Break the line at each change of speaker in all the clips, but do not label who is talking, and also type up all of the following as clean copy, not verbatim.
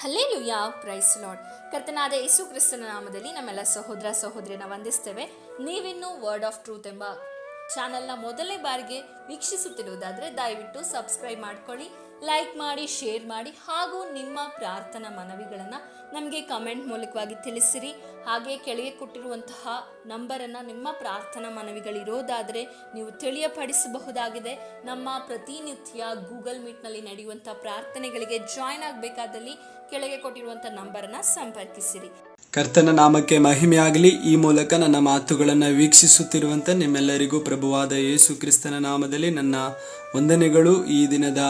Hallelujah, price lord. ಕರ್ತನಾದ ಯೇಸು ಕ್ರಿಸ್ತನ ನಾಮದಲ್ಲಿ ನಮ್ಮೆಲ್ಲ ಸಹೋದರ ಸಹೋದರಿಯನ್ನ ವಂದಿಸ್ತೇವೆ. ನೀವಿನ್ನೂ ವರ್ಡ್ ಆಫ್ ಟ್ರೂತ್ ಎಂಬ ಚಾನಲ್ನ ಮೊದಲನೇ ಬಾರಿಗೆ ವೀಕ್ಷಿಸುತ್ತಿರುವುದಾದರೆ ದಯವಿಟ್ಟು ಸಬ್ಸ್ಕ್ರೈಬ್ ಮಾಡ್ಕೊಳ್ಳಿ, ಲೈಕ್ ಮಾಡಿ, ಶೇರ್ ಮಾಡಿ, ಹಾಗೂ ನಿಮ್ಮ ಪ್ರಾರ್ಥನಾ ಮನವಿಗಳನ್ನು ನಮಗೆ ಕಮೆಂಟ್ ಮೂಲಕವಾಗಿ ತಿಳಿಸಿರಿ. ಹಾಗೆ ಕೆಳಗೆ ಕೊಟ್ಟಿರುವಂತಹ ನಂಬರನ್ನು ನಿಮ್ಮ ಪ್ರಾರ್ಥನಾ ಮನವಿಗಳಿರೋದಾದರೆ ನೀವು ತಿಳಿಯಪಡಿಸಬಹುದಾಗಿದೆ. ನಮ್ಮ ಪ್ರತಿನಿತ್ಯ ಗೂಗಲ್ ಮೀಟ್ನಲ್ಲಿ ನಡೆಯುವಂಥ ಪ್ರಾರ್ಥನೆಗಳಿಗೆ ಜಾಯ್ನ್ ಆಗಬೇಕಾದಲ್ಲಿ ಕೆಳಗೆ ಕೊಟ್ಟಿರುವಂಥ ನಂಬರನ್ನು ಸಂಪರ್ಕಿಸಿರಿ.
ಕರ್ತನ ನಾಮಕ್ಕೆ ಮಹಿಮೆಯಾಗಲಿ. ಈ ಮೂಲಕ ನನ್ನ ಮಾತುಗಳನ್ನು ವೀಕ್ಷಿಸುತ್ತಿರುವಂಥ ನಿಮ್ಮೆಲ್ಲರಿಗೂ ಪ್ರಭುವಾದ ಯೇಸು ಕ್ರಿಸ್ತನ ನಾಮದಲ್ಲಿ ನನ್ನ ವಂದನೆಗಳು. ಈ ದಿನದ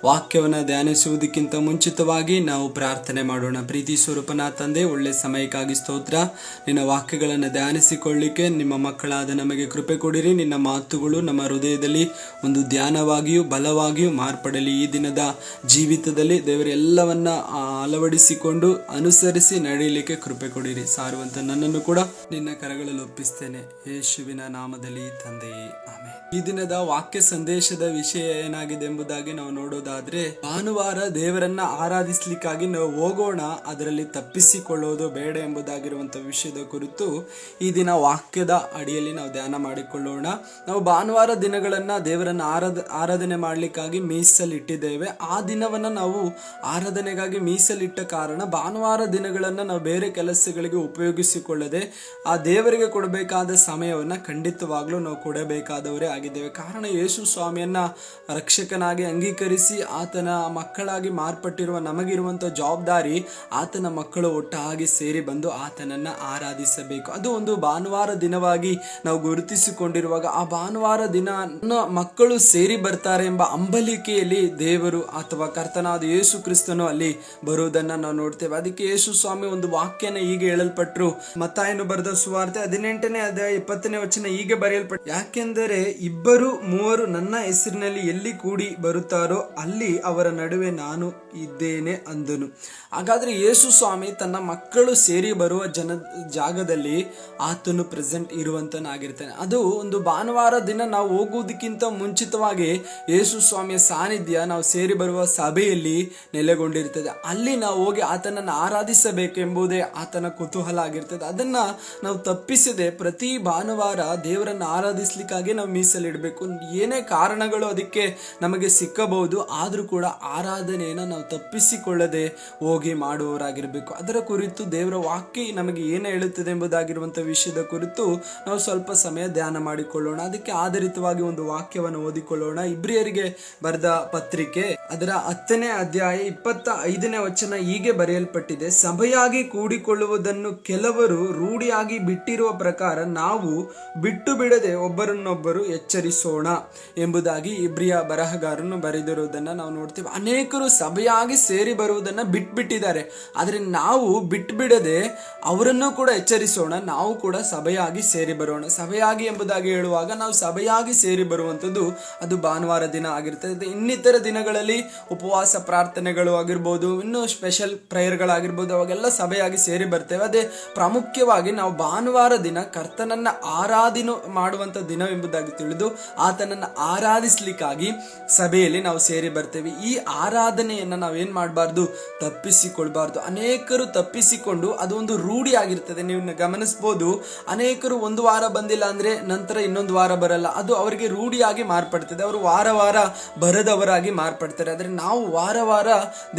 ವಾಕ್ಯವನ್ನು ಧ್ಯಾನಿಸುವುದಕ್ಕಿಂತ ಮುಂಚಿತವಾಗಿ ನಾವು ಪ್ರಾರ್ಥನೆ ಮಾಡೋಣ. ಪ್ರೀತಿ ಸ್ವರೂಪನ ತಂದೆ, ಒಳ್ಳೆ ಸಮಯಕ್ಕಾಗಿ ಸ್ತೋತ್ರ. ನಿನ್ನ ವಾಕ್ಯಗಳನ್ನು ಧ್ಯಾನಿಸಿಕೊಳ್ಳಿಕ್ಕೆ ನಿಮ್ಮ ಮಕ್ಕಳಾದ ನಮಗೆ ಕೃಪೆ ಕೊಡಿರಿ. ನಿನ್ನ ಮಾತುಗಳು ನಮ್ಮ ಹೃದಯದಲ್ಲಿ ಒಂದು ಧ್ಯಾನವಾಗಿಯೂ ಬಲವಾಗಿಯೂ ಮಾರ್ಪಡಲಿ. ಈ ದಿನದ ಜೀವಿತದಲ್ಲಿ ದೇವರೆಲ್ಲವನ್ನ ಅಳವಡಿಸಿಕೊಂಡು ಅನುಸರಿಸಿ ನಡೆಯಲಿಕ್ಕೆ ಕೃಪೆ ಕೊಡಿರಿ. ಸಾರುವಂತ ನನ್ನನ್ನು ಕೂಡ ನಿನ್ನ ಕರಗಳಲ್ಲಿ ಒಪ್ಪಿಸ್ತೇನೆ, ಯೇಸುವಿನ ನಾಮದಲ್ಲಿ ತಂದೆಯೇ, ಆಮೆನ್. ಈ ದಿನದ ವಾಕ್ಯ ಸಂದೇಶದ ವಿಷಯ ಏನಾಗಿದೆ ಎಂಬುದಾಗಿ ನಾವು ನೋಡೋದಾದ್ರೆ, ಭಾನುವಾರ ದೇವರನ್ನ ಆರಾಧಿಸ್ಲಿಕ್ಕಾಗಿ ನಾವು ಹೋಗೋಣ, ಅದರಲ್ಲಿ ತಪ್ಪಿಸಿಕೊಳ್ಳೋದು ಬೇಡ ಎಂಬುದಾಗಿರುವಂತಹ ವಿಷಯದ ಕುರಿತು ಈ ದಿನ ವಾಕ್ಯದ ಅಡಿಯಲ್ಲಿ ನಾವು ಧ್ಯಾನ ಮಾಡಿಕೊಳ್ಳೋಣ. ನಾವು ಭಾನುವಾರ ದಿನಗಳನ್ನ ದೇವರನ್ನ ಆರಾಧನೆ ಮಾಡ್ಲಿಕ್ಕಾಗಿ ಮೀಸಲಿಟ್ಟಿದ್ದೇವೆ. ಆ ದಿನವನ್ನ ನಾವು ಆರಾಧನೆಗಾಗಿ ಮೀಸಲಿಟ್ಟ ಕಾರಣ ಭಾನುವಾರ ದಿನಗಳನ್ನ ನಾವು ಬೇರೆ ಕೆಲಸಗಳಿಗೆ ಉಪಯೋಗಿಸಿಕೊಳ್ಳದೆ ಆ ದೇವರಿಗೆ ಕೊಡಬೇಕಾದ ಸಮಯವನ್ನ ಖಂಡಿತವಾಗ್ಲೂ ನಾವು ಕೊಡಬೇಕಾದವರೇ ಆಗಿದ್ದೇವೆ. ಕಾರಣ ಯೇಸು ಸ್ವಾಮಿಯನ್ನ ರಕ್ಷಕನಾಗಿ ಅಂಗೀಕರಿಸಿ ಆತನ ಮಕ್ಕಳಾಗಿ ಮಾರ್ಪಟ್ಟಿರುವ ನಮಗಿರುವಂಥ ಜವಾಬ್ದಾರಿ ಆತನ ಮಕ್ಕಳು ಒಟ್ಟಾಗಿ ಸೇರಿ ಬಂದು ಆತನನ್ನ ಆರಾಧಿಸಬೇಕು. ಅದು ಒಂದು ಭಾನುವಾರ ದಿನವಾಗಿ ನಾವು ಗುರುತಿಸಿಕೊಂಡಿರುವಾಗ ಆ ಭಾನುವಾರ ದಿನ ಮಕ್ಕಳು ಸೇರಿ ಬರ್ತಾರೆ ಎಂಬ ಅಂಬಲಿಕೆಯಲ್ಲಿ ದೇವರು ಅಥವಾ ಕರ್ತನಾದ ಯೇಸು ಕ್ರಿಸ್ತನು ಅಲ್ಲಿ ಬರುವುದನ್ನ ನಾವು ನೋಡ್ತೇವೆ. ಅದಕ್ಕೆ ಯೇಸು ಸ್ವಾಮಿ ಒಂದು ವಾಕ್ಯನ ಹೀಗೆ ಹೇಳಲ್ಪಟ್ರು. ಮತ್ತಾಯನು ಬರೆದ ಸುವಾರ್ತೆ 18ನೇ ಅಧ್ಯಾಯ 20ನೇ ವಚನ ಹೀಗೆ ಬರೆಯಲ್ಪಟ್ರು, ಯಾಕೆಂದರೆ ಇಬ್ಬರು ಮೂವರು ನನ್ನ ಹೆಸರಿನಲ್ಲಿ ಎಲ್ಲಿ ಕೂಡಿ ಬರುತ್ತಾರೋ ಅಲ್ಲಿ ಅವರ ನಡುವೆ ನಾನು ಇದ್ದೇನೆ ಅಂದನು. ಹಾಗಾದ್ರೆ ಯೇಸು ಸ್ವಾಮಿ ತನ್ನ ಮಕ್ಕಳು ಸೇರಿ ಬರುವ ಜಾಗದಲ್ಲಿ ಆತನು ಪ್ರೆಸೆಂಟ್ ಇರುವಂತನಾಗಿರ್ತಾನೆ. ಅದು ಒಂದು ಭಾನುವಾರ ದಿನ ನಾವು ಹೋಗುವುದಕ್ಕಿಂತ ಮುಂಚಿತವಾಗಿ ಯೇಸು ಸ್ವಾಮಿಯ ಸಾನ್ನಿಧ್ಯ ನಾವು ಸೇರಿ ಬರುವ ಸಭೆಯಲ್ಲಿ ನೆಲೆಗೊಂಡಿರ್ತದೆ. ಅಲ್ಲಿ ನಾವು ಹೋಗಿ ಆತನನ್ನು ಆರಾಧಿಸಬೇಕು ಎಂಬುದೇ ಆತನ ಕುತೂಹಲ ಆಗಿರ್ತದೆ. ಅದನ್ನ ನಾವು ತಪ್ಪಿಸದೆ ಪ್ರತಿ ಭಾನುವಾರ ದೇವರನ್ನು ಆರಾಧಿಸ್ಲಿಕ್ಕಾಗಿ ನಾವು ಮೀಸಲಿಡಬೇಕು. ಏನೇ ಕಾರಣಗಳು ಅದಕ್ಕೆ ನಮಗೆ ಸಿಕ್ಕಬಹುದು, ಆದರೂ ಕೂಡ ಆರಾಧನೆಯನ್ನು ನಾವು ತಪ್ಪಿಸಿಕೊಳ್ಳದೆ ಹೋಗಿ ಮಾಡುವವರಾಗಿರಬೇಕು. ಅದರ ಕುರಿತು ದೇವರ ವಾಕ್ಯ ನಮಗೆ ಏನು ಹೇಳುತ್ತದೆ ಎಂಬುದಾಗಿರುವಂಥ ವಿಷಯದ ಕುರಿತು ನಾವು ಸ್ವಲ್ಪ ಸಮಯ ಧ್ಯಾನ ಮಾಡಿಕೊಳ್ಳೋಣ. ಅದಕ್ಕೆ ಆಧಾರಿತವಾಗಿ ಒಂದು ವಾಕ್ಯವನ್ನು ಓದಿಕೊಳ್ಳೋಣ. ಇಬ್ರಿಯರಿಗೆ ಬರೆದ ಪತ್ರಿಕೆ ಅದರ 10ನೇ ಅಧ್ಯಾಯ 25ನೇ ವಚನ ಹೀಗೆ ಬರೆಯಲ್ಪಟ್ಟಿದೆ, ಸಭೆಯಾಗಿ ಕೂಡಿಕೊಳ್ಳುವುದನ್ನು ಕೆಲವರು ರೂಢಿಯಾಗಿ ಬಿಟ್ಟಿರುವ ಪ್ರಕಾರ ನಾವು ಬಿಟ್ಟು ಬಿಡದೆ ಒಬ್ಬರನ್ನೊಬ್ಬರು ಎಚ್ಚರಿಸೋಣ ಎಂಬುದಾಗಿ ಇಬ್ರಿಯ ಬರಹಗಾರನು ಬರೆದಿರುವುದನ್ನು ನಾವು ನೋಡ್ತೇವೆ. ಅನೇಕರು ಸಭೆಯಾಗಿ ಸೇರಿ ಬರುವುದನ್ನು ಬಿಟ್ಬಿಟ್ಟಿದ್ದಾರೆ. ಆದರೆ ನಾವು ಬಿಟ್ಟುಬಿಡದೆ ಅವರನ್ನು ಕೂಡ ಎಚ್ಚರಿಸೋಣ, ನಾವು ಕೂಡ ಸಭೆಯಾಗಿ ಸೇರಿ ಬರೋಣ. ಸಭೆಯಾಗಿ ಎಂಬುದಾಗಿ ಹೇಳುವಾಗ ನಾವು ಸಭೆಯಾಗಿ ಸೇರಿ ಬರುವಂಥದ್ದು ಅದು ಭಾನುವಾರ ದಿನ ಆಗಿರ್ತದೆ. ಇನ್ನಿತರ ದಿನಗಳಲ್ಲಿ ಉಪವಾಸ ಪ್ರಾರ್ಥನೆಗಳು ಆಗಿರ್ಬೋದು, ಇನ್ನೂ ಸ್ಪೆಷಲ್ ಪ್ರೇಯರ್ಗಳಾಗಿರ್ಬೋದು, ಅವಾಗೆಲ್ಲ ಸಭೆಯಾಗಿ ಸೇರಿ ಬರ್ತೇವೆ. ಅದೇ ಪ್ರಾಮುಖ್ಯವಾಗಿ ನಾವು ಭಾನುವಾರ ದಿನ ಕರ್ತನನ್ನ ಆರಾಧನೆ ಮಾಡುವಂಥ ದಿನ ಎಂಬುದಾಗಿ ತಿಳಿದು ಆತನನ್ನು ಆರಾಧಿಸ್ಲಿಕ್ಕಾಗಿ ಸಭೆಯಲ್ಲಿ ನಾವು ಸೇರಿ ಬರ್ತೇವೆ. ಈ ಆರಾಧನೆಯನ್ನು ನಾವೇನ್ ಮಾಡಬಾರ್ದು, ತಪ್ಪಿಸಿಕೊಳ್ಬಾರ್ದು. ಅನೇಕರು ತಪ್ಪಿಸಿಕೊಂಡು ಅದು ಒಂದು ರೂಢಿ ಆಗಿರ್ತದೆ. ನೀವು ಗಮನಿಸಬಹುದು, ಅನೇಕರು ಒಂದು ವಾರ ಬಂದಿಲ್ಲ ಅಂದ್ರೆ ನಂತರ ಇನ್ನೊಂದು ವಾರ ಬರಲ್ಲ. ಅದು ಅವರಿಗೆ ರೂಢಿಯಾಗಿ ಮಾರ್ಪಡ್ತದೆ. ಅವರು ವಾರ ವಾರ ಬರದವರಾಗಿ ಮಾರ್ಪಡ್ತಾರೆ. ಆದ್ರೆ ನಾವು ವಾರ ವಾರ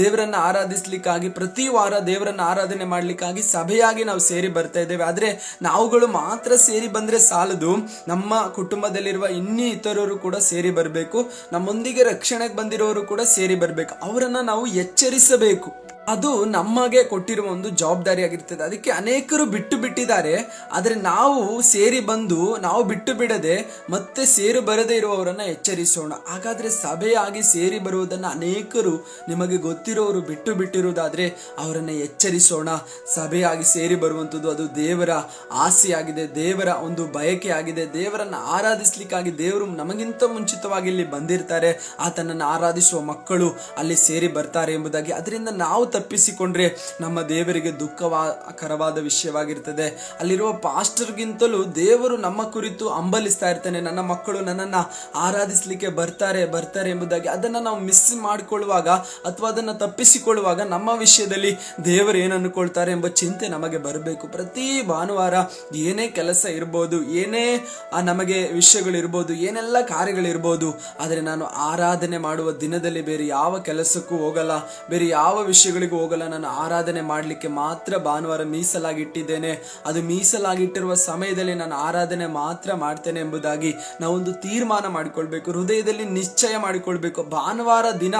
ದೇವರನ್ನ ಆರಾಧಿಸ್ಲಿಕ್ಕಾಗಿ, ಪ್ರತಿ ವಾರ ದೇವರನ್ನ ಆರಾಧನೆ ಮಾಡ್ಲಿಕ್ಕಾಗಿ ಸಭೆಯಾಗಿ ನಾವು ಸೇರಿ ಬರ್ತಾ ಇದ್ದೇವೆ. ಆದ್ರೆ ನಾವುಗಳು ಮಾತ್ರ ಸೇರಿ ಬಂದ್ರೆ ಸಾಲದು, ನಮ್ಮ ಕುಟುಂಬದಲ್ಲಿರುವ ಇತರರು ಕೂಡ ಸೇರಿ ಬರಬೇಕು. ನಮ್ಮೊಂದಿಗೆ ರಕ್ಷಣೆಗೆ ಬಂದಿರೋರು ಕೂಡ ಸೇರಿ ಬರಬೇಕು. ಅವರನ್ನ ನಾವು ಎಚ್ಚರಿಸಬೇಕು. ಅದು ನಮಗೆ ಕೊಟ್ಟಿರುವ ಒಂದು ಜವಾಬ್ದಾರಿ ಆಗಿರ್ತದೆ. ಅದಕ್ಕೆ ಅನೇಕರು ಬಿಟ್ಟು ಬಿಟ್ಟಿದ್ದಾರೆ. ಆದರೆ ನಾವು ಸೇರಿ ಬಂದು ನಾವು ಬಿಟ್ಟು ಬಿಡದೆ ಮತ್ತೆ ಸೇರಿ ಬರದೇ ಇರುವವರನ್ನ ಎಚ್ಚರಿಸೋಣ. ಹಾಗಾದ್ರೆ ಸಭೆಯಾಗಿ ಸೇರಿ ಬರುವುದನ್ನು ಅನೇಕರು ನಿಮಗೆ ಗೊತ್ತಿರೋರು ಬಿಟ್ಟು ಬಿಟ್ಟಿರುವುದಾದ್ರೆ ಅವರನ್ನ ಎಚ್ಚರಿಸೋಣ. ಸಭೆಯಾಗಿ ಸೇರಿ ಬರುವಂಥದ್ದು ಅದು ದೇವರ ಆಸೆಯಾಗಿದೆ, ದೇವರ ಒಂದು ಬಯಕೆ ಆಗಿದೆ. ದೇವರನ್ನ ಆರಾಧಿಸ್ಲಿಕ್ಕಾಗಿ ದೇವರು ನಮಗಿಂತ ಮುಂಚಿತವಾಗಿ ಇಲ್ಲಿ ಬಂದಿರ್ತಾರೆ. ಆತನನ್ನು ಆರಾಧಿಸುವ ಮಕ್ಕಳು ಅಲ್ಲಿ ಸೇರಿ ಬರ್ತಾರೆ ಎಂಬುದಾಗಿ. ಅದರಿಂದ ನಾವು ತಪ್ಪಿಸಿಕೊಂಡ್ರೆ ನಮ್ಮ ದೇವರಿಗೆ ದುಃಖಕರವಾದ ವಿಷಯವಾಗಿರ್ತದೆ. ಅಲ್ಲಿರುವ ಪಾಸ್ಟರ್ಗಿಂತಲೂ ದೇವರು ನಮ್ಮ ಕುರಿತು ಹಂಬಲಿಸ್ತಾ ಇರ್ತಾನೆ. ನನ್ನ ಮಕ್ಕಳು ನನ್ನನ್ನು ಆರಾಧಿಸಲಿಕ್ಕೆ ಬರ್ತಾರೆ ಎಂಬುದಾಗಿ. ಅದನ್ನು ನಾವು ಮಿಸ್ ಮಾಡಿಕೊಳ್ಳುವಾಗ ಅಥವಾ ಅದನ್ನು ತಪ್ಪಿಸಿಕೊಳ್ಳುವಾಗ ನಮ್ಮ ವಿಷಯದಲ್ಲಿ ದೇವರು ಏನು ಅನ್ಕೊಳ್ತಾರೆ ಎಂಬ ಚಿಂತೆ ನಮಗೆ ಬರಬೇಕು. ಪ್ರತಿ ಭಾನುವಾರ ಏನೇ ಕೆಲಸ ಇರ್ಬೋದು, ಏನೇ ನಮಗೆ ವಿಷಯಗಳಿರ್ಬೋದು, ಏನೆಲ್ಲ ಕಾರ್ಯಗಳಿರ್ಬೋದು, ಆದರೆ ನಾನು ಆರಾಧನೆ ಮಾಡುವ ದಿನದಲ್ಲಿ ಬೇರೆ ಯಾವ ಕೆಲಸಕ್ಕೂ ಹೋಗಲ್ಲ, ಬೇರೆ ಯಾವ ವಿಷಯಗಳಿಗೂ ಹೋಗಲ್ಲ. ನಾನು ಆರಾಧನೆ ಮಾಡಲಿಕ್ಕೆ ಮಾತ್ರ ಭಾನುವಾರ ಮೀಸಲಾಗಿಟ್ಟಿದ್ದೇನೆ. ಅದು ಮೀಸಲಾಗಿಟ್ಟಿರುವ ಸಮಯದಲ್ಲಿ ನಾನು ಆರಾಧನೆ ಮಾತ್ರ ಮಾಡ್ತೇನೆ ಎಂಬುದಾಗಿ ನಾವೊಂದು ತೀರ್ಮಾನ ಮಾಡಿಕೊಳ್ಬೇಕು, ಹೃದಯದಲ್ಲಿ ನಿಶ್ಚಯ ಮಾಡಿಕೊಳ್ಬೇಕು. ಭಾನುವಾರ ದಿನ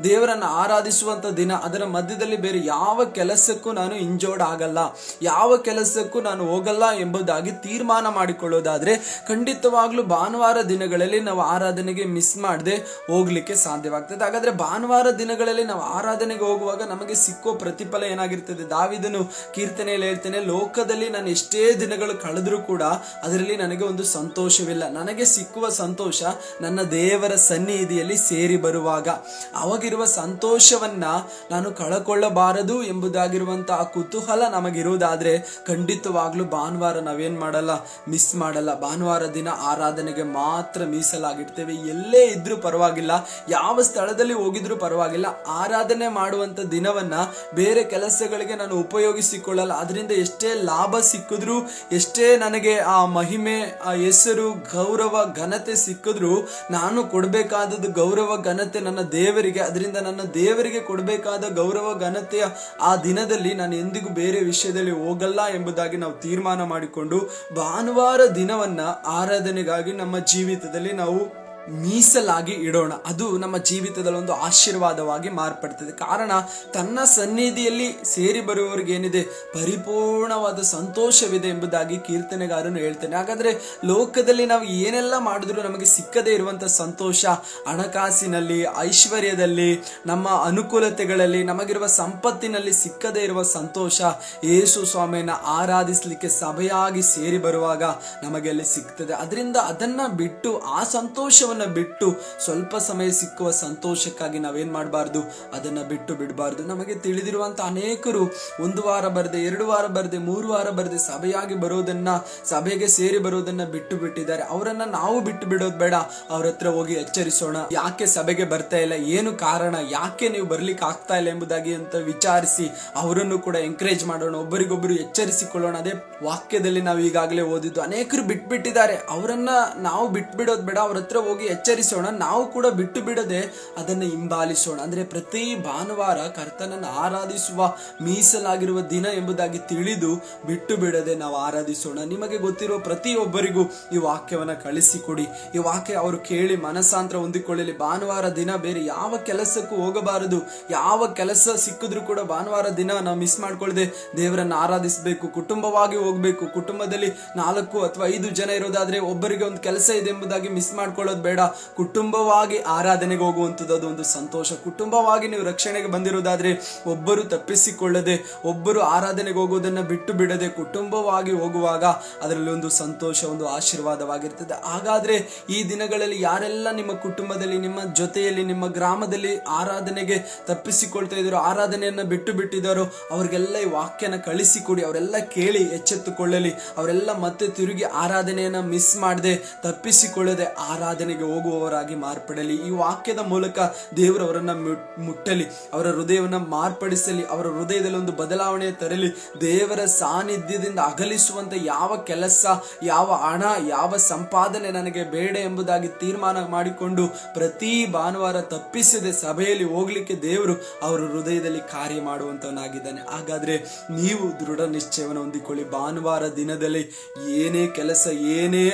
ದೇವರನ್ನು ಆರಾಧಿಸುವಂತ ದಿನ. ಅದರ ಮಧ್ಯದಲ್ಲಿ ಬೇರೆ ಯಾವ ಕೆಲಸಕ್ಕೂ ನಾನು ಇಂಜೋರ್ಡ್ ಆಗಲ್ಲ, ಯಾವ ಕೆಲಸಕ್ಕೂ ನಾನು ಹೋಗಲ್ಲ ಎಂಬುದಾಗಿ ತೀರ್ಮಾನ ಮಾಡಿಕೊಳ್ಳೋದಾದ್ರೆ ಖಂಡಿತವಾಗ್ಲೂ ಭಾನುವಾರ ದಿನಗಳಲ್ಲಿ ನಾವು ಆರಾಧನೆಗೆ ಮಿಸ್ ಮಾಡದೆ ಹೋಗ್ಲಿಕ್ಕೆ ಸಾಧ್ಯವಾಗ್ತದೆ. ಹಾಗಾದ್ರೆ ಭಾನುವಾರ ದಿನಗಳಲ್ಲಿ ನಾವು ಆರಾಧನೆಗೆ ಹೋಗುವಾಗ ನಮಗೆ ಸಿಕ್ಕೋ ಪ್ರತಿಫಲ ಏನಾಗಿರ್ತದೆ? ದಾವೀದನು ಕೀರ್ತನೆಯಲ್ಲಿ ಹೇಳ್ತೇನೆ, ಲೋಕದಲ್ಲಿ ನಾನು ಎಷ್ಟೇ ದಿನಗಳು ಕಳೆದ್ರೂ ಕೂಡ ಅದರಲ್ಲಿ ನನಗೆ ಒಂದು ಸಂತೋಷವಿಲ್ಲ. ನನಗೆ ಸಿಕ್ಕುವ ಸಂತೋಷ ನನ್ನ ದೇವರ ಸನ್ನಿಧಿಯಲ್ಲಿ ಸೇರಿ ಬರುವಾಗ. ಅವಾಗಿರುವ ಸಂತೋಷವನ್ನ ನಾನು ಕಳಕೊಳ್ಳಬಾರದು ಎಂಬುದಾಗಿರುವಂತಹ ಕುತೂಹಲ ನಮಗಿರುವುದಾದ್ರೆ ಖಂಡಿತವಾಗ್ಲೂ ಭಾನುವಾರ ನಾವೇನ್ ಮಾಡಲ್ಲ, ಮಿಸ್ ಮಾಡಲ್ಲ. ಭಾನುವಾರ ದಿನ ಆರಾಧನೆಗೆ ಮಾತ್ರ ಮೀಸಲಾಗಿರ್ತೇವೆ. ಎಲ್ಲೇ ಇದ್ರೂ ಪರವಾಗಿಲ್ಲ, ಯಾವ ಸ್ಥಳದಲ್ಲಿ ಹೋಗಿದ್ರೂ ಪರವಾಗಿಲ್ಲ, ಆರಾಧನೆ ಮಾಡುವಂತ ದಿನವನ್ನ ಬೇರೆ ಕೆಲಸಗಳಿಗೆ ನಾನು ಉಪಯೋಗಿಸಿಕೊಳ್ಳಲ್ಲ. ಅದರಿಂದ ಎಷ್ಟೇ ಲಾಭ ಸಿಕ್ಕಿದ್ರು, ಎಷ್ಟೇ ನನಗೆ ಆ ಮಹಿಮೆ, ಆ ಹೆಸರು, ಗೌರವ, ಘನತೆ ಸಿಕ್ಕಿದ್ರು ನಾನು ಕೊಡಬೇಕಾದದ್ದು ಗೌರವ ಘನತೆ ನನ್ನ ದೇವರಿಗೆ. ಅದರಿಂದ ನನ್ನ ದೇವರಿಗೆ ಕೊಡಬೇಕಾದ ಗೌರವ ಘನತೆಯ ಆ ದಿನದಲ್ಲಿ ನಾನು ಎಂದಿಗೂ ಬೇರೆ ವಿಷಯದಲ್ಲಿ ಹೋಗಲ್ಲ ಎಂಬುದಾಗಿ ನಾವು ತೀರ್ಮಾನ ಮಾಡಿಕೊಂಡು ಭಾನುವಾರ ದಿನವನ್ನ ಆರಾಧನೆಗಾಗಿ ನಮ್ಮ ಜೀವಿತದಲ್ಲಿ ನಾವು ಮೀಸಲಾಗಿ ಇಡೋಣ. ಅದು ನಮ್ಮ ಜೀವಿತದಲ್ಲಿ ಒಂದು ಆಶೀರ್ವಾದವಾಗಿ ಮಾರ್ಪಡ್ತದೆ. ಕಾರಣ ತನ್ನ ಸನ್ನಿಧಿಯಲ್ಲಿ ಸೇರಿ ಬರುವವರಿಗೆ ಏನಿದೆ? ಪರಿಪೂರ್ಣವಾದ ಸಂತೋಷವಿದೆ ಎಂಬುದಾಗಿ ಕೀರ್ತನೆಗಾರನು ಹೇಳ್ತಾನೆ. ಹಾಗಾದ್ರೆ ಲೋಕದಲ್ಲಿ ನಾವು ಏನೆಲ್ಲ ಮಾಡಿದ್ರು ನಮಗೆ ಸಿಕ್ಕದೇ ಇರುವಂತ ಸಂತೋಷ, ಹಣಕಾಸಿನಲ್ಲಿ, ಐಶ್ವರ್ಯದಲ್ಲಿ, ನಮ್ಮ ಅನುಕೂಲತೆಗಳಲ್ಲಿ, ನಮಗಿರುವ ಸಂಪತ್ತಿನಲ್ಲಿ ಸಿಕ್ಕದೇ ಇರುವ ಸಂತೋಷ ಯೇಸು ಸ್ವಾಮಿಯನ್ನ ಆರಾಧಿಸಲಿಕ್ಕೆ ಸಭೆಯಾಗಿ ಸೇರಿ ಬರುವಾಗ ನಮಗೆ ಅಲ್ಲಿ ಸಿಗ್ತದೆ. ಅದರಿಂದ ಅದನ್ನ ಬಿಟ್ಟು, ಆ ಸಂತೋಷವನ್ನು ಬಿಟ್ಟು, ಸ್ವಲ್ಪ ಸಮಯ ಸಿಕ್ಕುವ ಸಂತೋಷಕ್ಕಾಗಿ ನಾವೇನ್ ಮಾಡಬಾರ್ದು? ಅದನ್ನ ಬಿಟ್ಟು ಬಿಡಬಾರ್ದು. ನಮಗೆ ತಿಳಿದಿರುವಂತ ಅನೇಕರು 1 ವಾರ ಬರದೆ, 2 ವಾರ ಬರದೆ, 3 ವಾರ ಬರದೆ ಸಭೆಯಾಗಿ ಬರೋದನ್ನ, ಸಭೆಗೆ ಸೇರಿ ಬರೋದನ್ನ ಬಿಟ್ಟು ಬಿಟ್ಟಿದ್ದಾರೆ. ಅವರನ್ನ ನಾವು ಬಿಟ್ಟು ಬಿಡೋದು ಬೇಡ, ಅವ್ರ ಹತ್ರ ಹೋಗಿ ಎಚ್ಚರಿಸೋಣ. ಯಾಕೆ ಸಭೆಗೆ ಬರ್ತಾ ಇಲ್ಲ, ಏನು ಕಾರಣ, ಯಾಕೆ ನೀವು ಬರ್ಲಿಕ್ಕೆ ಆಗ್ತಾ ಇಲ್ಲ ಎಂಬುದಾಗಿ ಅಂತ ವಿಚಾರಿಸಿ ಅವರನ್ನು ಕೂಡ ಎಂಕರೇಜ್ ಮಾಡೋಣ, ಒಬ್ಬರಿಗೊಬ್ಬರು ಎಚ್ಚರಿಸಿಕೊಳ್ಳೋಣ. ಅದೇ ವಾಕ್ಯದಲ್ಲಿ ನಾವು ಈಗಾಗಲೇ ಓದಿದ್ದು, ಅನೇಕರು ಬಿಟ್ಬಿಟ್ಟಿದ್ದಾರೆ. ಅವರನ್ನ ನಾವು ಬಿಟ್ಬಿಡೋದು ಬೇಡ, ಅವ್ರ ಹತ್ರ ಹೋಗಿ ಎಚ್ಚರಿಸೋಣ. ನಾವು ಕೂಡ ಬಿಟ್ಟು ಬಿಡದೆ ಅದನ್ನು ಹಿಂಬಾಲಿಸೋಣ. ಅಂದ್ರೆ ಪ್ರತಿ ಭಾನುವಾರ ಕರ್ತನನ್ನು ಆರಾಧಿಸುವ ಮೀಸಲಾಗಿರುವ ದಿನ ಎಂಬುದಾಗಿ ತಿಳಿದು ಬಿಟ್ಟು ಬಿಡದೆ ನಾವು ಆರಾಧಿಸೋಣ. ನಿಮಗೆ ಗೊತ್ತಿರುವ ಪ್ರತಿಯೊಬ್ಬರಿಗೂ ಈ ವಾಕ್ಯವನ್ನ ಕಳಿಸಿಕೊಡಿ. ಈ ವಾಕ್ಯ ಅವರು ಕೇಳಿ ಮನಸ್ಸಾಂತರ ಹೊಂದಿಕೊಳ್ಳಲಿ. ಭಾನುವಾರ ದಿನ ಬೇರೆ ಯಾವ ಕೆಲಸಕ್ಕೂ ಹೋಗಬಾರದು. ಯಾವ ಕೆಲಸ ಸಿಕ್ಕಿದ್ರು ಕೂಡ ಭಾನುವಾರ ದಿನ ನಾವು ಮಿಸ್ ಮಾಡ್ಕೊಳ್ಳದೆ ದೇವರನ್ನು ಆರಾಧಿಸಬೇಕು. ಕುಟುಂಬವಾಗಿ ಹೋಗ್ಬೇಕು. ಕುಟುಂಬದಲ್ಲಿ 4 ಅಥವಾ 5 ಜನ ಇರೋದಾದ್ರೆ ಒಬ್ಬರಿಗೆ ಒಂದು ಕೆಲಸ ಇದೆ ಎಂಬುದಾಗಿ ಮಿಸ್ ಮಾಡ್ಕೊಳ್ಳೋದು ಬೇಡ. ಕುಟುಂಬವಾಗಿ ಆರಾಧನೆಗೆ ಹೋಗುವಂಥದ್ದು ಅದು ಒಂದು ಸಂತೋಷ. ಕುಟುಂಬವಾಗಿ ನೀವು ರಕ್ಷಣೆಗೆ ಬಂದಿರುವುದಾದ್ರೆ ಒಬ್ಬರು ತಪ್ಪಿಸಿಕೊಳ್ಳದೆ, ಒಬ್ಬರು ಆರಾಧನೆಗೆ ಹೋಗುವುದನ್ನು ಬಿಟ್ಟು ಬಿಡದೆ ಕುಟುಂಬವಾಗಿ ಹೋಗುವಾಗ ಅದರಲ್ಲಿ ಒಂದು ಸಂತೋಷ, ಒಂದು ಆಶೀರ್ವಾದವಾಗಿರ್ತದೆ. ಹಾಗಾದ್ರೆ ಈ ದಿನಗಳಲ್ಲಿ ಯಾರೆಲ್ಲ ನಿಮ್ಮ ಕುಟುಂಬದಲ್ಲಿ, ನಿಮ್ಮ ಜೊತೆಯಲ್ಲಿ, ನಿಮ್ಮ ಗ್ರಾಮದಲ್ಲಿ ಆರಾಧನೆಗೆ ತಪ್ಪಿಸಿಕೊಳ್ತಾ ಇದ್ದಾರೋ, ಆರಾಧನೆಯನ್ನ ಬಿಟ್ಟು ಬಿಟ್ಟಿದ್ದಾರೋ ಅವ್ರಿಗೆಲ್ಲ ಈ ವಾಕ್ಯನ ಕಳಿಸಿಕೊಡಿ. ಅವರೆಲ್ಲ ಕೇಳಿ ಎಚ್ಚೆತ್ತುಕೊಳ್ಳಲಿ. ಅವರೆಲ್ಲ ಮತ್ತೆ ತಿರುಗಿ ಆರಾಧನೆಯನ್ನ ಮಿಸ್ ಮಾಡದೆ, ತಪ್ಪಿಸಿಕೊಳ್ಳದೆ ಆರಾಧನೆಗೆ ಹೋಗುವವರಾಗಿ ಮಾರ್ಪಡಲಿ. ಈ ವಾಕ್ಯದ ಮೂಲಕ ದೇವರು ಅವರನ್ನ ಮುಟ್ಟಲಿ, ಅವರ ಹೃದಯವನ್ನ ಮಾರ್ಪಡಿಸಲಿ, ಅವರ ಹೃದಯದಲ್ಲಿ ಒಂದು ಬದಲಾವಣೆ ತರಲಿ. ದೇವರ ಸಾನ್ನಿಧ್ಯದಿಂದ ಅಗಲಿಸುವಂತ ಯಾವ ಕೆಲಸ, ಯಾವ ಹಣ, ಯಾವ ಸಂಪಾದನೆ ನನಗೆ ಬೇಡ ಎಂಬುದಾಗಿ ತೀರ್ಮಾನ ಮಾಡಿಕೊಂಡು ಪ್ರತಿ ಭಾನುವಾರ ತಪ್ಪಿಸದೆ ಸಭೆಯಲ್ಲಿ ಹೋಗ್ಲಿಕ್ಕೆ ದೇವರು ಅವರ ಹೃದಯದಲ್ಲಿ ಕಾರ್ಯ ಮಾಡುವಂತವನಾಗಿದ್ದಾನೆ. ಹಾಗಾದ್ರೆ ನೀವು ದೃಢ ನಿಶ್ಚಯವನ್ನು ಹೊಂದಿಕೊಳ್ಳಿ. ಭಾನುವಾರ ದಿನದಲ್ಲಿ ಏನೇ ಕೆಲಸ, ಏನೇ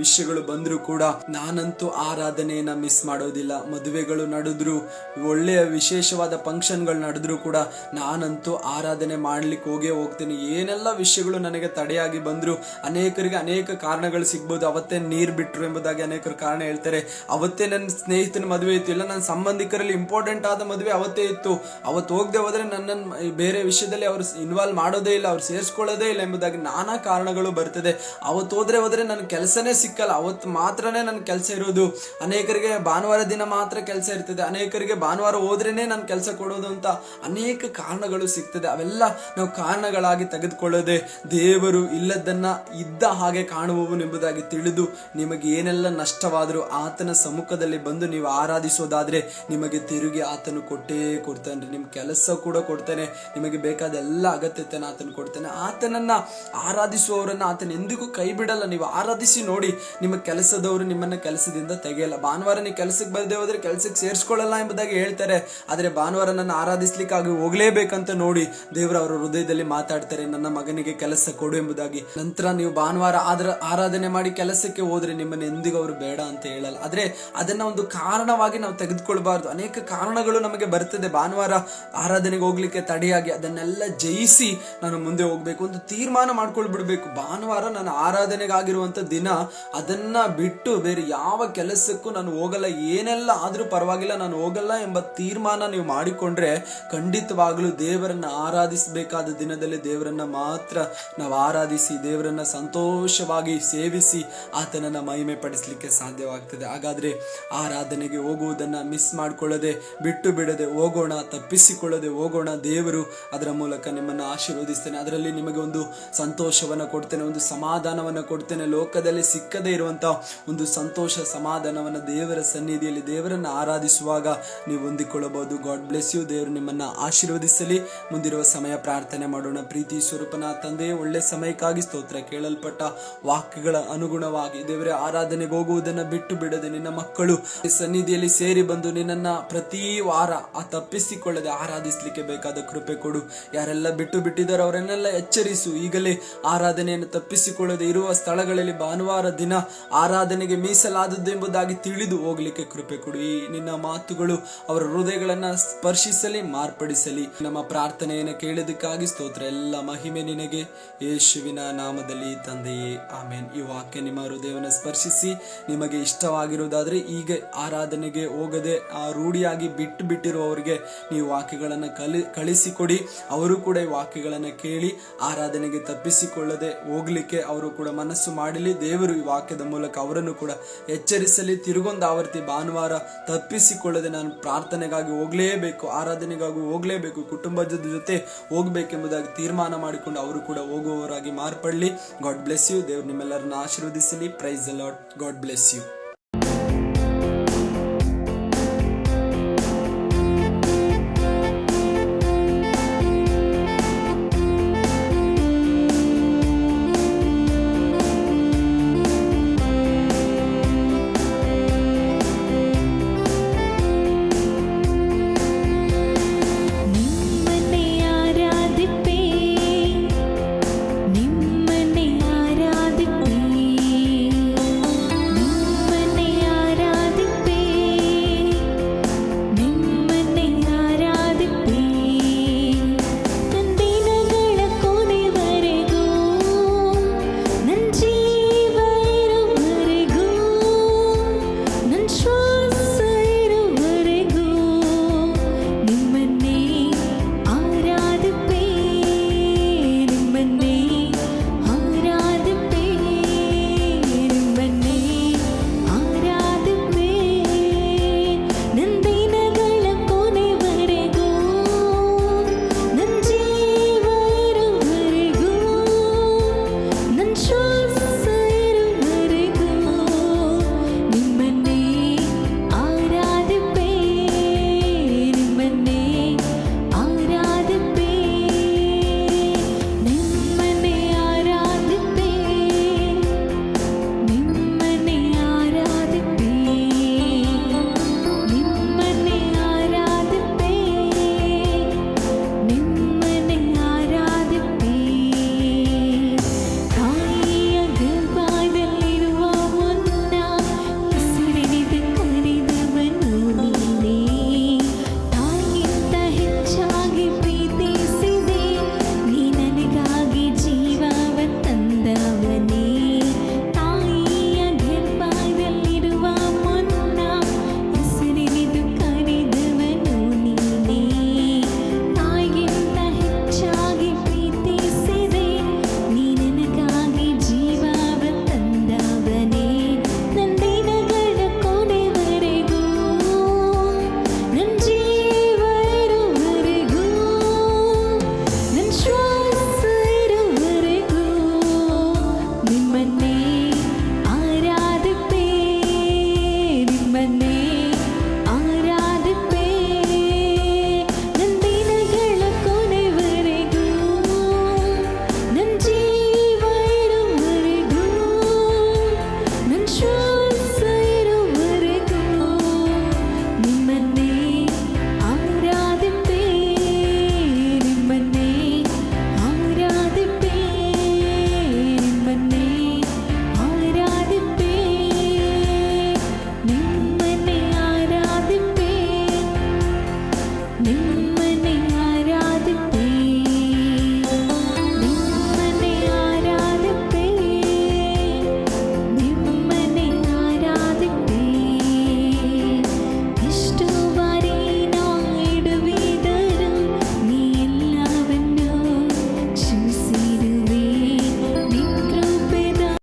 ವಿಷಯಗಳು ಬಂದರೂ ಕೂಡ ನಾನಂತೂ ಆರಾಧನೆಯನ್ನ ಮಿಸ್ ಮಾಡೋದಿಲ್ಲ. ಮದುವೆಗಳು ನಡೆದ್ರು, ಒಳ್ಳೆಯ ವಿಶೇಷವಾದ ಫಂಕ್ಷನ್ಗಳು ನಡೆದ್ರು ಕೂಡ ನಾನಂತೂ ಆರಾಧನೆ ಮಾಡ್ಲಿಕ್ಕೆ ಹೋಗ್ತೀನಿ. ಏನೆಲ್ಲ ವಿಷಯಗಳು ನನಗೆ ತಡೆಯಾಗಿ ಬಂದ್ರು, ಅನೇಕರಿಗೆ ಅನೇಕ ಕಾರಣಗಳು ಸಿಗ್ಬೋದು. ಅವತ್ತೇ ನೀರು ಬಿಟ್ರು ಎಂಬುದಾಗಿ ಅನೇಕರು ಕಾರಣ ಹೇಳ್ತಾರೆ. ಅವತ್ತೇ ನನ್ನ ಸ್ನೇಹಿತನ ಮದುವೆ ಇತ್ತು, ಇಲ್ಲ ನನ್ನ ಸಂಬಂಧಿಕರಲ್ಲಿ ಇಂಪಾರ್ಟೆಂಟ್ ಆದ ಮದುವೆ ಅವತ್ತೇ ಇತ್ತು, ಅವತ್ತು ಹೋಗದೆ ಹೋದ್ರೆ ನನ್ನನ್ನು ಬೇರೆ ವಿಷಯದಲ್ಲಿ ಅವರು ಇನ್ವಾಲ್ವ್ ಮಾಡೋದೇ ಇಲ್ಲ, ಅವ್ರು ಸೇರಿಸ್ಕೊಳ್ಳೋದೇ ಇಲ್ಲ ಎಂಬುದಾಗಿ ನಾನಾ ಕಾರಣಗಳು ಬರ್ತದೆ. ಅವತ್ತು ಹೋದ್ರೆ ನನ್ನ ಕೆಲಸನೇ ಸಿಕ್ಕಲ್ಲ, ಅವತ್ತು ಮಾತ್ರನೇ ನನ್ನ ಕೆಲಸ ಇರೋದು ಎಂಬುದು. ಅನೇಕರಿಗೆ ಭಾನುವಾರ ದಿನ ಮಾತ್ರ ಕೆಲಸ ಇರ್ತದೆ, ಅನೇಕರಿಗೆ ಭಾನುವಾರ ಹೋದ್ರೇನೆ ನಾನು ಕೆಲಸ ಕೊಡೋದು ಅಂತ ಅನೇಕ ಕಾರಣಗಳು ಸಿಗ್ತದೆ. ಅವೆಲ್ಲ ನಾವು ಕಾರಣಗಳಾಗಿ ತೆಗೆದುಕೊಳ್ಳದೆ ದೇವರು ಇಲ್ಲದನ್ನ ಇದ್ದ ಹಾಗೆ ಕಾಣುವವನು ಎಂಬುದಾಗಿ ತಿಳಿದು ನಿಮಗೆ ಏನೆಲ್ಲ ನಷ್ಟವಾದರೂ ಆತನ ಸಮ್ಮುಖದಲ್ಲಿ ಬಂದು ನೀವು ಆರಾಧಿಸೋದಾದ್ರೆ ನಿಮಗೆ ತಿರುಗಿ ಆತನು ಕೊಟ್ಟೇ ಕೊಡ್ತಾನೆ. ನಿಮ್ಮ ಕೆಲಸ ಕೂಡ ಕೊಡ್ತಾನೆ, ನಿಮಗೆ ಬೇಕಾದ ಎಲ್ಲ ಅಗತ್ಯತೆಯನ್ನು ಆತನು ಕೊಡ್ತಾನೆ. ಆತನನ್ನ ಆರಾಧಿಸುವವರನ್ನ ಆತನ ಎಂದಿಗೂ ಕೈ ಬಿಡಲ್ಲ. ನೀವು ಆರಾಧಿಸಿ ನೋಡಿ, ನಿಮ್ಮ ಕೆಲಸದವರು ನಿಮ್ಮನ್ನ ಕೆಲಸದಿಂದ ತೆಗೆಯಲ್ಲ. ಭಾನುವಾರ ನೀವು ಕೆಲಸಕ್ಕೆ ಬರದೆ ಹೋದ್ರೆ ಕೆಲಸಕ್ಕೆ ಸೇರಿಸ್ಕೊಳ್ಳಲ್ಲ ಎಂಬುದಾಗಿ ಹೇಳ್ತಾರೆ, ಆದರೆ ಭಾನುವಾರ ನನ್ನ ಆರಾಧಿಸ್ಲಿಕ್ಕಾಗಿ ಹೋಗ್ಲೇಬೇಕಂತ ನೋಡಿ ದೇವರು ಅವರ ಹೃದಯದಲ್ಲಿ ಮಾತಾಡ್ತಾರೆ, ನನ್ನ ಮಗನಿಗೆ ಕೆಲಸ ಕೊಡು ಎಂಬುದಾಗಿ. ನಂತರ ನೀವು ಭಾನುವಾರ ಆರಾಧನೆ ಮಾಡಿ ಕೆಲಸಕ್ಕೆ ಹೋದ್ರೆ ನಿಮ್ಮನ್ನು ಎಂದಿಗೂ ಅವರು ಬೇಡ ಅಂತ ಹೇಳಲ್ಲ. ಆದ್ರೆ ಅದನ್ನ ಒಂದು ಕಾರಣವಾಗಿ ನಾವು ತೆಗೆದುಕೊಳ್ಬಾರ್ದು. ಅನೇಕ ಕಾರಣಗಳು ನಮಗೆ ಬರ್ತದೆ ಭಾನುವಾರ ಆರಾಧನೆಗೆ ಹೋಗ್ಲಿಕ್ಕೆ ತಡೆಯಾಗಿ. ಅದನ್ನೆಲ್ಲ ಜಯಿಸಿ ನಾನು ಮುಂದೆ ಹೋಗ್ಬೇಕು, ಒಂದು ತೀರ್ಮಾನ ಮಾಡ್ಕೊಳ್ಬಿಡ್ಬೇಕು. ಭಾನುವಾರ ನನ್ನ ಆರಾಧನೆಗಾಗಿರುವಂತ ದಿನ, ಅದನ್ನ ಬಿಟ್ಟು ಬೇರೆ ಯಾವ ಕೆಲಸಕ್ಕೂ ನಾನು ಹೋಗಲ್ಲ, ಏನೆಲ್ಲ ಆದ್ರೂ ಪರವಾಗಿಲ್ಲ ನಾನು ಹೋಗಲ್ಲ ಎಂಬ ತೀರ್ಮಾನ ನೀವು ಮಾಡಿಕೊಂಡ್ರೆ ಖಂಡಿತವಾಗ್ಲೂ ದೇವರನ್ನ ಆರಾಧಿಸಬೇಕಾದ ದಿನದಲ್ಲಿ ದೇವರನ್ನ ಮಾತ್ರ ನಾವು ಆರಾಧಿಸಿ ದೇವರನ್ನ ಸಂತೋಷವಾಗಿ ಸೇವಿಸಿ ಆತನನ್ನ ಮಹಿಮೆ ಪಡಿಸಲಿಕ್ಕೆ ಸಾಧ್ಯವಾಗ್ತದೆ. ಹಾಗಾದ್ರೆ ಆರಾಧನೆಗೆ ಹೋಗುವುದನ್ನ ಮಿಸ್ ಮಾಡಿಕೊಳ್ಳದೆ, ಬಿಟ್ಟು ಬಿಡದೆ ಹೋಗೋಣ, ತಪ್ಪಿಸಿಕೊಳ್ಳದೆ ಹೋಗೋಣ. ದೇವರು ಅದರ ಮೂಲಕ ನಿಮ್ಮನ್ನು ಆಶೀರ್ವದಿಸ್ತೇನೆ. ಅದರಲ್ಲಿ ನಿಮಗೆ ಒಂದು ಸಂತೋಷವನ್ನ ಕೊಡ್ತೇನೆ, ಒಂದು ಸಮಾಧಾನವನ್ನ ಕೊಡ್ತೇನೆ. ಲೋಕದಲ್ಲಿ ಸಿಕ್ಕದೇ ಇರುವಂತಹ ಒಂದು ಸಂತೋಷ ಸಮಾಧಾನವನ್ನ ದೇವರ ಸನ್ನಿಧಿಯಲ್ಲಿ ದೇವರನ್ನ ಆರಾಧಿಸುವಾಗ ನೀವು ಹೊಂದಿಕೊಳ್ಳಬಹುದು. God bless you. ದೇವರು ನಿಮ್ಮನ್ನ ಆಶೀರ್ವದಿಸಲಿ. ಮುಂದಿರುವ ಸಮಯ ಪ್ರಾರ್ಥನೆ ಮಾಡೋಣ. ಪ್ರೀತಿ ಸ್ವರೂಪನ ತಂದೆ, ಒಳ್ಳೆ ಸಮಯಕ್ಕಾಗಿ ಸ್ತೋತ್ರ. ಕೇಳಲ್ಪಟ್ಟ ವಾಕ್ಯಗಳ ಅನುಗುಣವಾಗಿ ದೇವರೇ ಆರಾಧನೆಗೆ ಹೋಗುವುದನ್ನ ಬಿಟ್ಟು ಬಿಡದೆ ನಿನ್ನ ಮಕ್ಕಳು ಸನ್ನಿಧಿಯಲ್ಲಿ ಸೇರಿ ಬಂದು ನಿನ್ನನ್ನ ಪ್ರತಿ ವಾರ ತಪ್ಪಿಸಿಕೊಳ್ಳದೆ ಆರಾಧಿಸಲಿಕ್ಕೆ ಬೇಕಾದ ಕೃಪೆ ಕೊಡು. ಯಾರೆಲ್ಲ ಬಿಟ್ಟು ಬಿಟ್ಟಿದ್ದಾರೋ ಅವರನ್ನೆಲ್ಲ ಎಚ್ಚರಿಸು. ಈಗಲೇ ಆರಾಧನೆಯನ್ನು ತಪ್ಪಿಸಿಕೊಳ್ಳದೆ ಇರುವ ಸ್ಥಳಗಳಲ್ಲಿ ಭಾನುವಾರ ದಿನ ಆರಾಧನೆಗೆ ಮೀಸಲಾದದ್ದು ಎಂಬುದಾಗಿ ತಿಳಿದು ಹೋಗ್ಲಿಕ್ಕೆ ಕೃಪೆ ಕೊಡು. ಈ ನಿನ್ನ ಮಾತುಗಳು ಅವರ ಹೃದಯಗಳನ್ನ ಸ್ಪರ್ಶಿಸಲಿ, ಮಾರ್ಪಡಿಸಲಿ. ನಮ್ಮ ಪ್ರಾರ್ಥನೆಯನ್ನು ಕೇಳೋದಕ್ಕಾಗಿ ಸ್ತೋತ್ರ. ಎಲ್ಲ ಮಹಿಮೆ ನಿನಗೆ, ಯೇಸುವಿನ ನಾಮದಲ್ಲಿ ತಂದೆಯೇ, ಆಮೇನ್. ಈ ವಾಕ್ಯ ನಿಮ್ಮ ಹೃದಯವನ್ನು ಸ್ಪರ್ಶಿಸಿ ನಿಮಗೆ ಇಷ್ಟವಾಗಿರುವುದಾದ್ರೆ ಈಗ ಆರಾಧನೆಗೆ ಹೋಗದೆ ರೂಢಿಯಾಗಿ ಬಿಟ್ಟು ಬಿಟ್ಟಿರುವವರಿಗೆ ನೀವು ವಾಕ್ಯಗಳನ್ನು ಕಳಿಸಿಕೊಡಿ. ಅವರು ಕೂಡ ಈ ವಾಕ್ಯಗಳನ್ನು ಕೇಳಿ ಆರಾಧನೆಗೆ ತಪ್ಪಿಸಿಕೊಳ್ಳದೆ ಹೋಗ್ಲಿಕ್ಕೆ ಅವರು ಕೂಡ ಮನಸ್ಸು ಮಾಡಲಿ. ದೇವರು ಈ ವಾಕ್ಯದ ಮೂಲಕ ಅವರನ್ನು ಕೂಡ ಎಚ್ಚರಿಸಲಿ. ತಿರುಗೊಂದು ಆವರ್ತಿ ಭಾನುವಾರ ತಪ್ಪಿಸಿಕೊಳ್ಳದೆ ನಾನು ಪ್ರಾರ್ಥನೆಗಾಗಿ ಹೋಗ್ಲೇಬೇಕು, ಆರಾಧನೆಗಾಗಿ ಹೋಗ್ಲೇಬೇಕು, ಕುಟುಂಬದ ಜೊತೆ ಹೋಗ್ಬೇಕೆಂಬುದಾಗಿ ತೀರ್ಮಾನ ಮಾಡಿಕೊಂಡು ಅವರು ಕೂಡ ಹೋಗುವವರಾಗಿ ಮಾರ್ಪಡಲಿ. God bless you. ದೇವರು ನಿಮ್ಮೆಲ್ಲರನ್ನು ಆಶೀರ್ವದಿಸಲಿ. Praise the Lord. God bless you.